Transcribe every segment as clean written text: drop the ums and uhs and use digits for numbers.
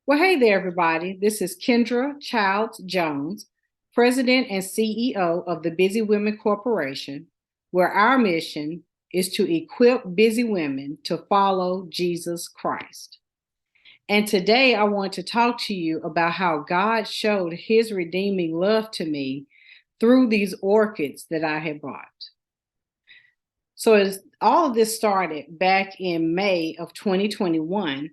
Well, hey there, everybody. This is Kendra Childs Jones, President and CEO of the Busy Women Corporation, where our mission is to equip busy women to follow Jesus Christ. And today I want to talk to you about how God showed his redeeming love to me through these orchids that I had bought. So as all of this started back in May of 2021,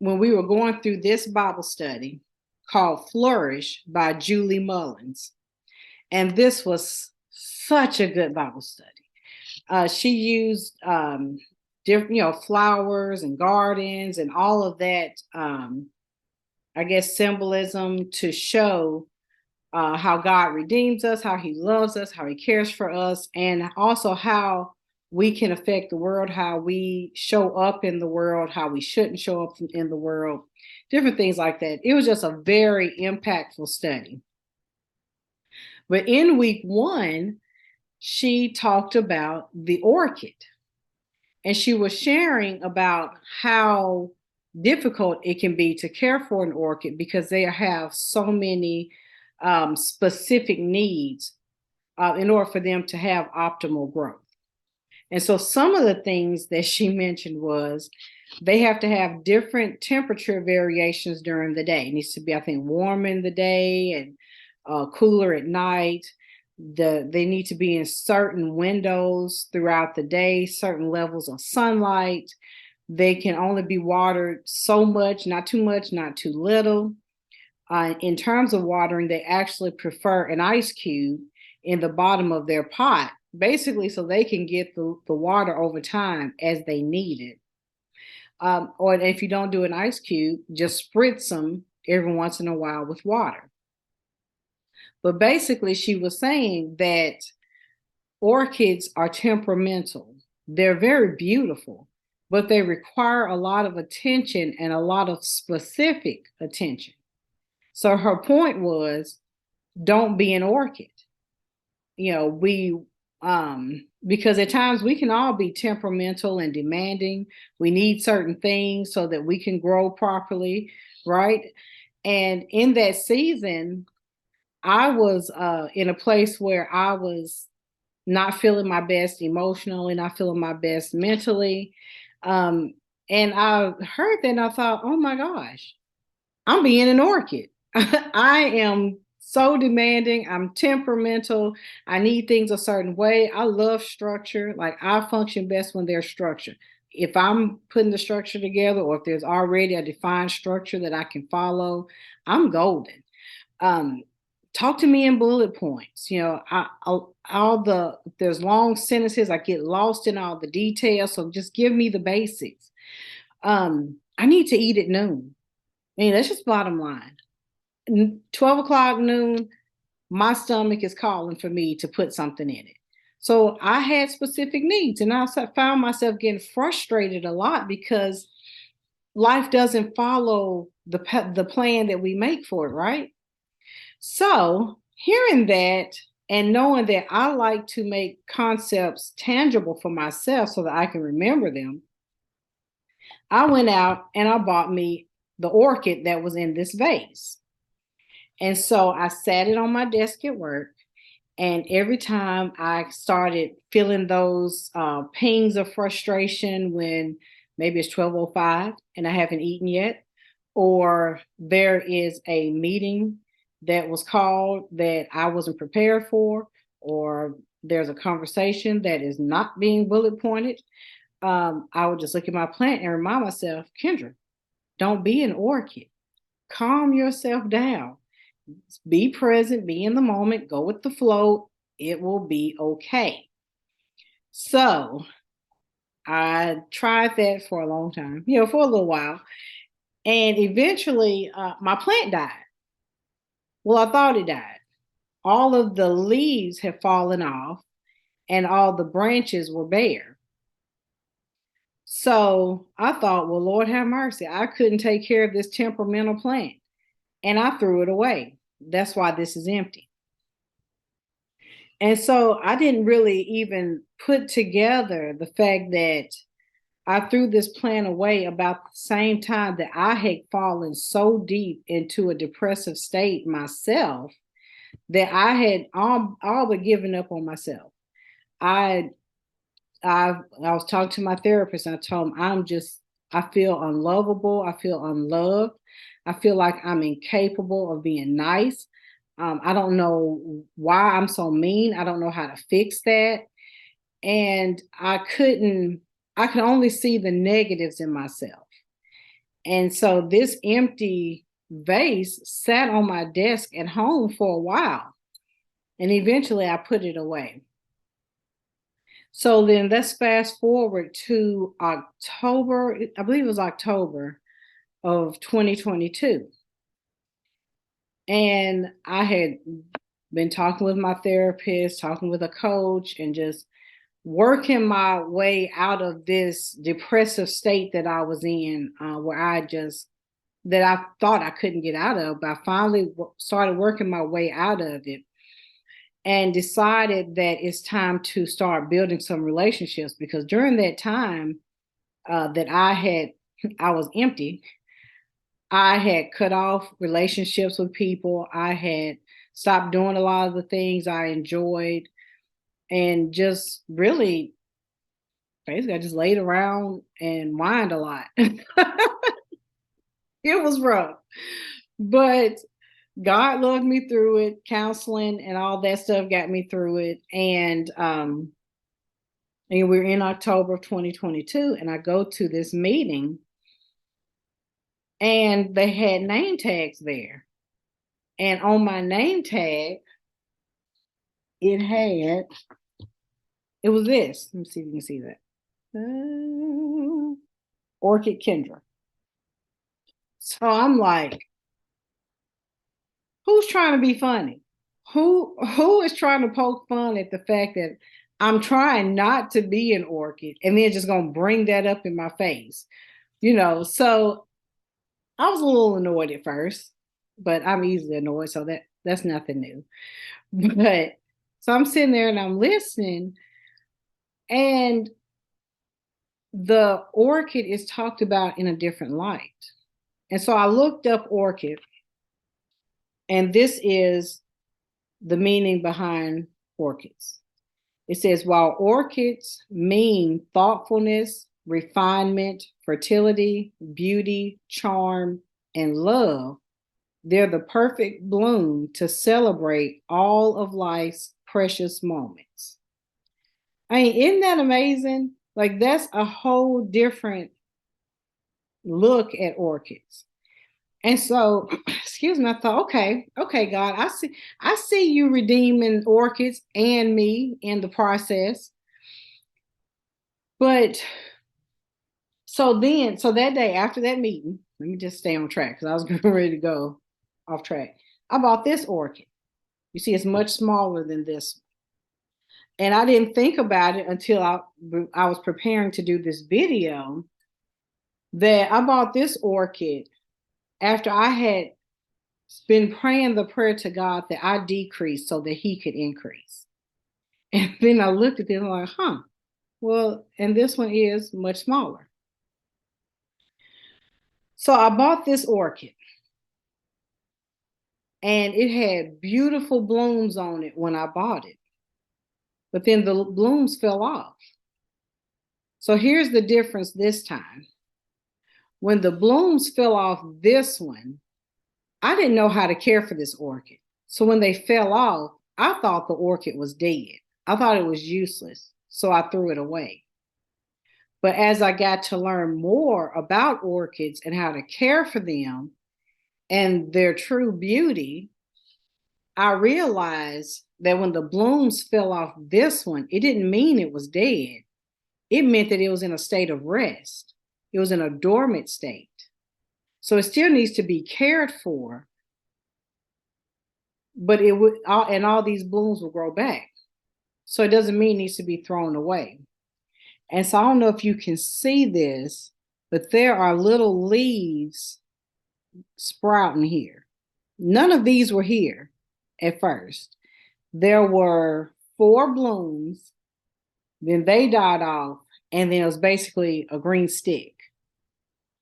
when we were going through this Bible study called Flourish by Julie Mullins. And this was such a good Bible study. She used different, flowers and gardens and all of that, I guess, symbolism to show how God redeems us, how he loves us, how he cares for us, and also how we can affect the world, how we show up in the world, how we shouldn't show up in the world, different things like that. It was just a very impactful study. But in week one, she talked about the orchid, and she was sharing about how difficult it can be to care for an orchid because they have so many specific needs in order for them to have optimal growth. And so some of the things that she mentioned was they have to have different temperature variations during the day. It needs to be, I think, warm in the day and cooler at night. They need to be in certain windows throughout the day, certain levels of sunlight. They can only be watered so much, not too much, not too little. In terms of watering, they actually prefer an ice cube in the bottom of their pot, basically so they can get the water over time as they need it. Or if you don't do an ice cube, just spritz them every once in a while with water. But basically, she was saying that orchids are temperamental. They're very beautiful, but they require a lot of attention and a lot of specific attention. So her point was, don't be an orchid. Because at times we can all be temperamental and demanding. We need certain things so that we can grow properly, right? And in that season, I was in a place where I was not feeling my best emotionally, not feeling my best mentally. And I heard that and I thought, oh my gosh, I'm being an orchid. I am so demanding. I'm temperamental. I need things a certain way. I love structure. Like I function best when there's structure. If I'm putting the structure together or if there's already a defined structure that I can follow, I'm golden. Talk to me in bullet points. If there's long sentences, I get lost in all the details. So just give me the basics. I need to eat at noon. I mean, that's just bottom line. 12 o'clock noon, my stomach is calling for me to put something in it. So I had specific needs, and I found myself getting frustrated a lot because life doesn't follow the plan that we make for it, right? So hearing that and knowing that I like to make concepts tangible for myself so that I can remember them, I went out and I bought me the orchid that was in this vase. And so I sat it on my desk at work. And every time I started feeling those pings of frustration when maybe it's 12:05 and I haven't eaten yet, or there is a meeting that was called that I wasn't prepared for, or there's a conversation that is not being bullet pointed, I would just look at my plant and remind myself, Kendra, don't be an orchid. Calm yourself down. Be present, be in the moment, go with the flow. It will be okay. So I tried that for a long time, for a little while. And eventually my plant died. Well, I thought it died. All of the leaves had fallen off and all the branches were bare. So I thought, well, Lord have mercy. I couldn't take care of this temperamental plant and I threw it away. That's why this is empty. And so I didn't really even put together the fact that I threw this plan away about the same time that I had fallen so deep into a depressive state myself that I had all but given up on myself. I I was talking to my therapist and I told him I feel unlovable, I feel unloved, I feel like I'm incapable of being nice. I don't know why I'm so mean. I don't know how to fix that. And I could only see the negatives in myself. And so this empty vase sat on my desk at home for a while. And eventually I put it away. So then let's fast forward to October, I believe it was October of 2022. And I had been talking with my therapist, talking with a coach, and just working my way out of this depressive state that I was in, where that I thought I couldn't get out of, but I finally started working my way out of it and decided that it's time to start building some relationships, because during that time that I was empty. I had cut off relationships with people. I had stopped doing a lot of the things I enjoyed, and just really, basically, I just laid around and whined a lot. It was rough, but God loved me through it. Counseling and all that stuff got me through it. And we're in October of 2022, and I go to this meeting, and they had name tags there. And on my name tag, it was this. Let me see if you can see that. Orchid Kendra. So I'm like, who's trying to be funny? Who is trying to poke fun at the fact that I'm trying not to be an orchid and then just gonna bring that up in my face? So I was a little annoyed at first, but I'm easily annoyed, so that's nothing new. But so I'm sitting there and I'm listening, and the orchid is talked about in a different light. And so I looked up orchid, and this is the meaning behind orchids. It says, while orchids mean thoughtfulness, refinement, fertility, beauty, charm, and love, they're the perfect bloom to celebrate all of life's precious moments. I mean, isn't that amazing? Like, that's a whole different look at orchids. And so, excuse me, I thought, okay, God, I see you redeeming orchids and me in the process. But so that day after that meeting, let me just stay on track because I was ready to go off track. I bought this orchid. You see, it's much smaller than this. And I didn't think about it until I was preparing to do this video, that I bought this orchid after I had been praying the prayer to God that I decrease so that He could increase. And then I looked at this and I'm like, well, and this one is much smaller. So I bought this orchid, and it had beautiful blooms on it when I bought it. But then the blooms fell off. So here's the difference this time. When the blooms fell off this one, I didn't know how to care for this orchid. So when they fell off, I thought the orchid was dead. I thought it was useless. So I threw it away. But as I got to learn more about orchids and how to care for them and their true beauty, I realized that when the blooms fell off this one, it didn't mean it was dead. It meant that it was in a state of rest. It was in a dormant state. So it still needs to be cared for, but all these blooms will grow back. So it doesn't mean it needs to be thrown away. And so I don't know if you can see this, but there are little leaves sprouting here. None of these were here at first. There were 4 blooms, then they died off, and then it was basically a green stick.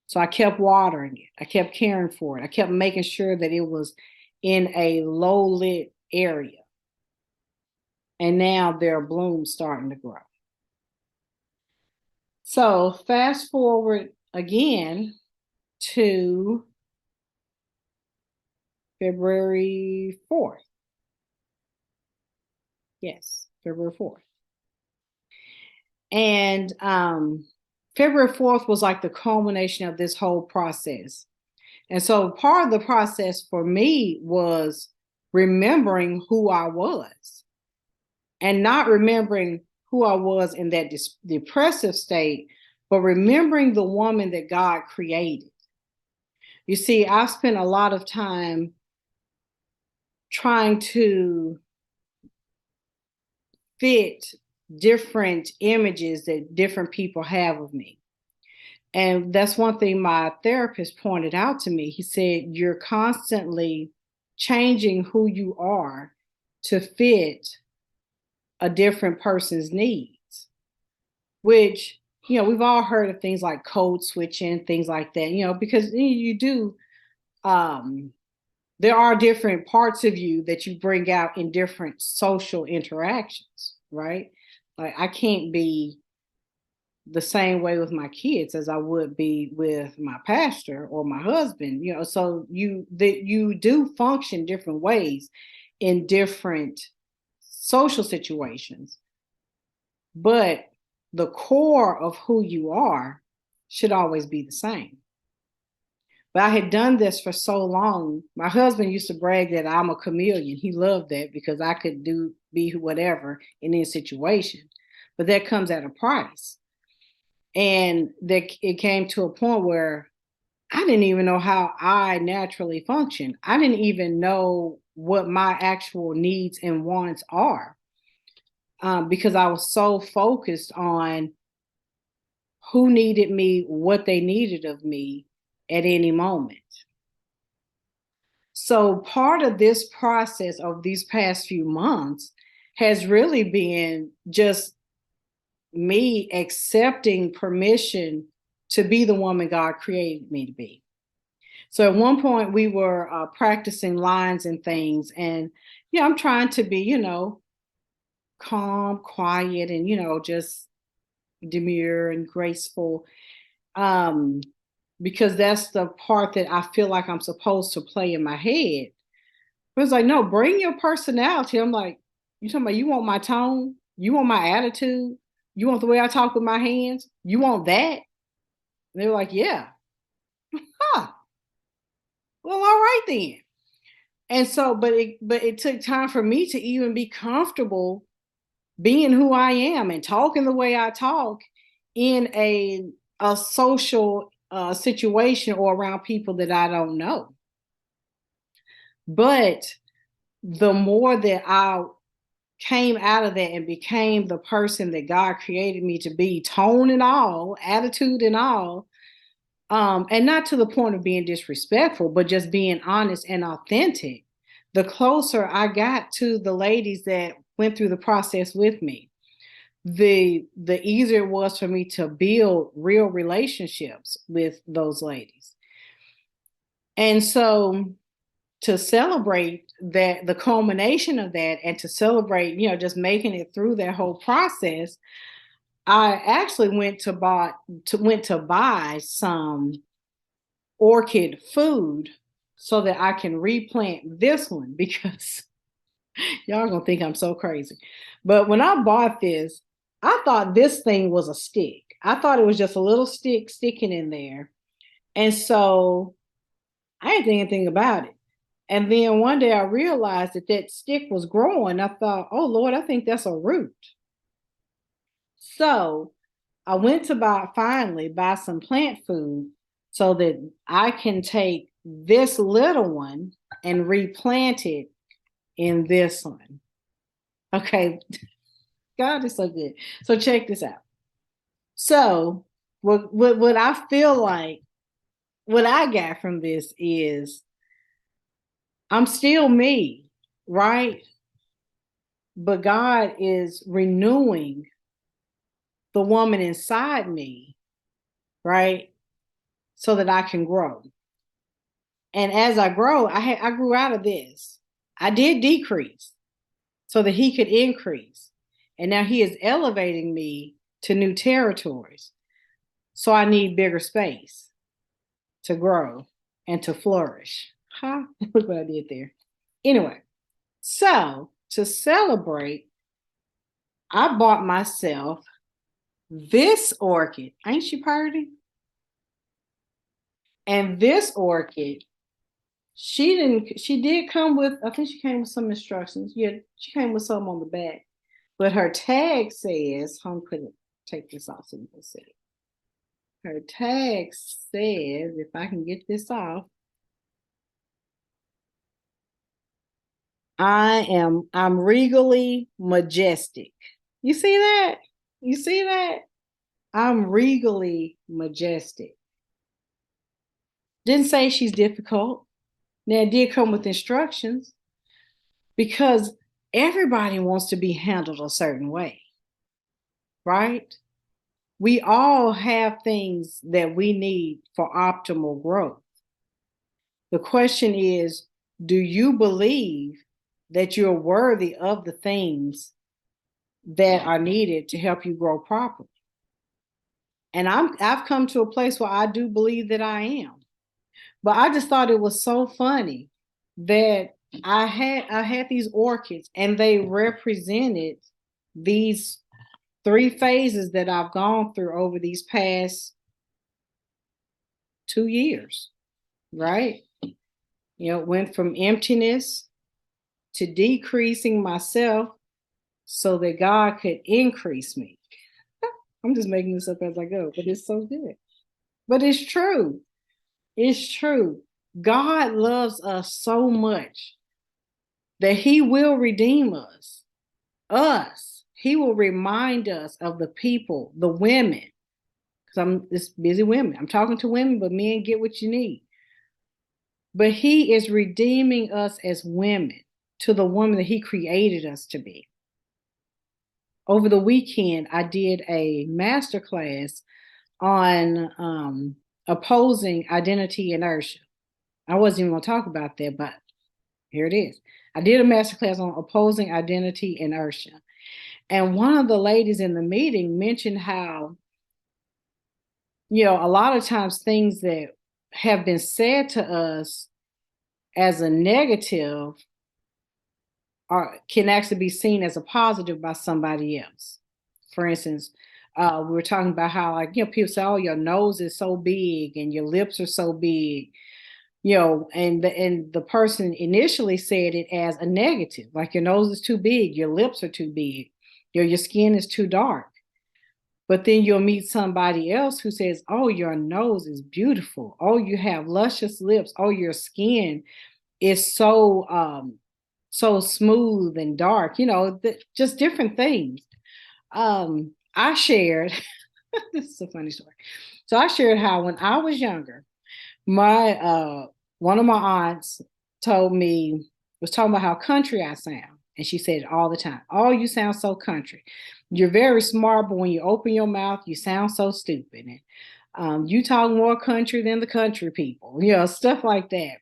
So I kept watering it. I kept caring for it. I kept making sure that it was in a low lit area. And now there are blooms starting to grow. So fast forward again to February 4th. Yes, February 4th. And February 4th was like the culmination of this whole process. And so part of the process for me was remembering who I was and not remembering who I was in that depressive state, but remembering the woman that God created. You see, I've spent a lot of time trying to fit different images that different people have of me. And that's one thing my therapist pointed out to me. He said, you're constantly changing who you are to fit a different person's needs, which, we've all heard of things like code switching, things like that, because you do, there are different parts of you that you bring out in different social interactions, right? Like I can't be the same way with my kids as I would be with my pastor or my husband, so you do function different ways in different social situations, but the core of who you are should always be the same. But I had done this for so long. My husband used to brag that I'm a chameleon. He loved that because I could be whatever in any situation, but that comes at a price. And it came to a point where I didn't even know how I naturally function. I didn't even know what my actual needs and wants are, because I was so focused on who needed me, what they needed of me at any moment. So part of this process of these past few months has really been just me accepting permission to be the woman God created me to be. So at one point we were practicing lines and things, and I'm trying to be, calm, quiet, and just demure and graceful, because that's the part that I feel like I'm supposed to play in my head. But it's like, no, bring your personality. I'm like, you talking about you want my tone? You want my attitude? You want the way I talk with my hands? You want that? And they were like, yeah. Huh. Well, all right then. And so, but it took time for me to even be comfortable being who I am and talking the way I talk in a social situation or around people that I don't know. But the more that I came out of that and became the person that God created me to be, tone and all, attitude and all, and not to the point of being disrespectful, but just being honest and authentic, the closer I got to the ladies that went through the process with me, the easier it was for me to build real relationships with those ladies. And so to celebrate that, the culmination of that, and to celebrate, just making it through that whole process, I actually went to buy some orchid food so that I can replant this one, because y'all gonna think I'm so crazy. But when I bought this, I thought this thing was a stick. I thought it was just a little stick sticking in there. And so I didn't think anything about it. And then one day I realized that stick was growing. I thought, oh Lord, I think that's a root. So I went to finally buy some plant food so that I can take this little one and replant it in this one. Okay. God is so good. So check this out. So what I feel like, what I got from this is I'm still me, right? But God is renewing the woman inside me, right? So that I can grow. And as I grow, I grew out of this. I did decrease so that he could increase. And now he is elevating me to new territories. So I need bigger space to grow and to flourish. Huh? Look what I did there. Anyway, so to celebrate, I bought myself this orchid. Ain't she pretty? And this orchid, she did come with, I think she came with some instructions. Yeah, she came with some on the back. But her tag says, take this off so you can see it. Her tag says, if I can get this off, I'm regally majestic. You see that? You see that? I'm regally majestic. Didn't say she's difficult. Now, it did come with instructions because everybody wants to be handled a certain way, right? We all have things that we need for optimal growth. The question is, do you believe that you're worthy of the things that are needed to help you grow properly? And I've come to a place where I do believe that I am. But I just thought it was so funny that I had these orchids and they represented these three phases that I've gone through over these past 2 years, right? It went from emptiness to decreasing myself so that God could increase me. I'm just making this up as I go, but it's so good. But it's true. It's true. God loves us so much that he will redeem us. He will remind us of the people, the women, because I'm this busy women. I'm talking to women, but men, get what you need. But he is redeeming us as women to the woman that he created us to be. Over the weekend, I did a masterclass on opposing identity inertia. I wasn't even going to talk about that, but here it is. I did a masterclass on opposing identity inertia. And one of the ladies in the meeting mentioned how, a lot of times things that have been said to us as a negative can actually be seen as a positive by somebody else. For instance, we were talking about how, like, people say, oh, your nose is so big and your lips are so big, and the person initially said it as a negative, like your nose is too big, your lips are too big, your skin is too dark. But then you'll meet somebody else who says, oh, your nose is beautiful. Oh, you have luscious lips. Oh, your skin is so smooth and dark, just different things. I shared, this is a funny story. So I shared how when I was younger, my one of my aunts was talking about how country I sound. And she said it all the time. Oh, you sound so country. You're very smart, but when you open your mouth, you sound so stupid. And you talk more country than the country people, stuff like that.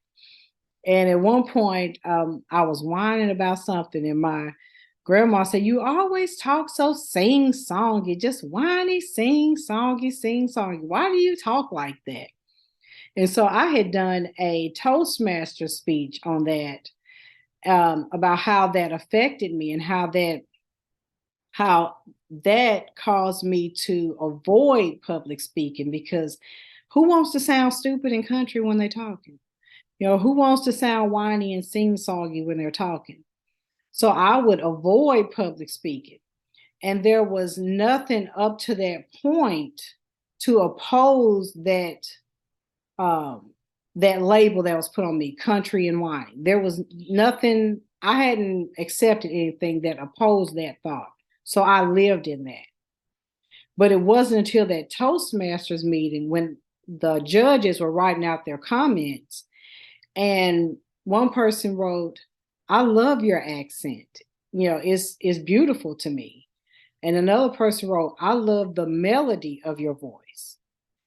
And at one point, I was whining about something, and my grandma said, you always talk so sing-songy, just whiny, sing-songy. Why do you talk like that? And so I had done a Toastmaster speech on that, about how that affected me and how that caused me to avoid public speaking, because who wants to sound stupid in country when they're talking? Who wants to sound whiny and sing-songy when they're talking? So I would avoid public speaking. And there was nothing up to that point to oppose that label that was put on me, country and whiny. There was nothing, I hadn't accepted anything that opposed that thought. So I lived in that. But it wasn't until that Toastmasters meeting when the judges were writing out their comments, and one person wrote, I love your accent. It's beautiful to me. And another person wrote, I love the melody of your voice.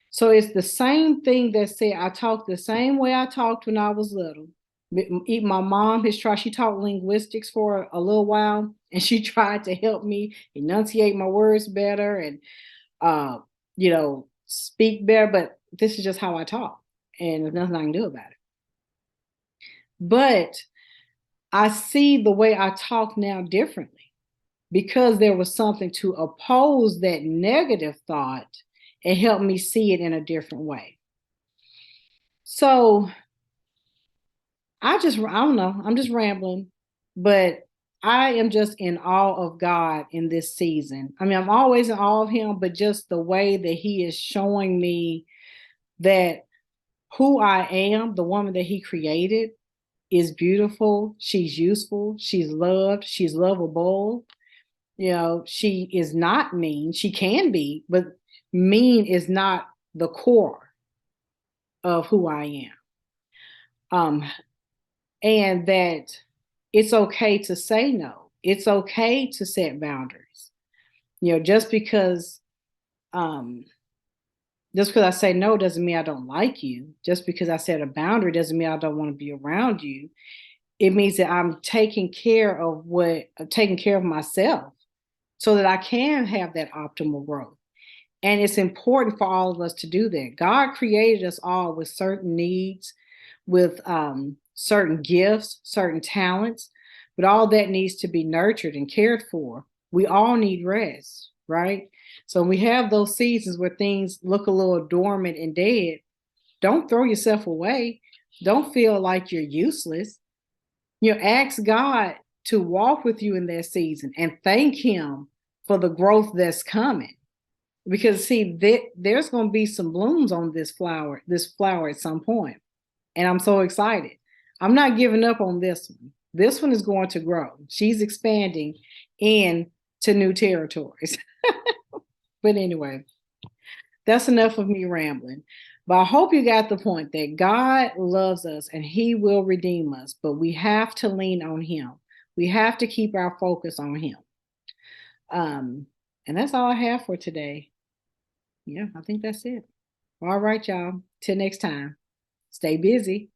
So it's the same thing that said, I talk the same way I talked when I was little. Even my mom she taught linguistics for a little while, and she tried to help me enunciate my words better and, uh, speak better. But this is just how I talk, and there's nothing I can do about it. But I see the way I talk now differently because there was something to oppose that negative thought and help me see it in a different way. So I don't know, I'm just rambling, but I am just in awe of God in this season. I mean, I'm always in awe of Him, but just the way that He is showing me that who I am, the woman that He created, is beautiful. She's useful. She's loved. She's lovable. She is not mean. She can be, but mean is not the core of who I am. And that it's okay to say no. It's okay to set boundaries. Just because um, I say no doesn't mean I don't like you. Just because I set a boundary doesn't mean I don't want to be around you. It means that I'm taking care of myself so that I can have that optimal growth. And it's important for all of us to do that. God created us all with certain needs, with certain gifts, certain talents, but all that needs to be nurtured and cared for. We all need rest, right? So we have those seasons where things look a little dormant and dead. Don't throw yourself away. Don't feel like you're useless. Ask God to walk with you in that season and thank Him for the growth that's coming. Because see, there's going to be some blooms on this flower at some point, and I'm so excited. I'm not giving up on this one. This one is going to grow. She's expanding into new territories. But anyway, that's enough of me rambling. But I hope you got the point that God loves us and He will redeem us, but we have to lean on Him. We have to keep our focus on Him. And that's all I have for today. Yeah, I think that's it. All right, y'all. Till next time. Stay busy.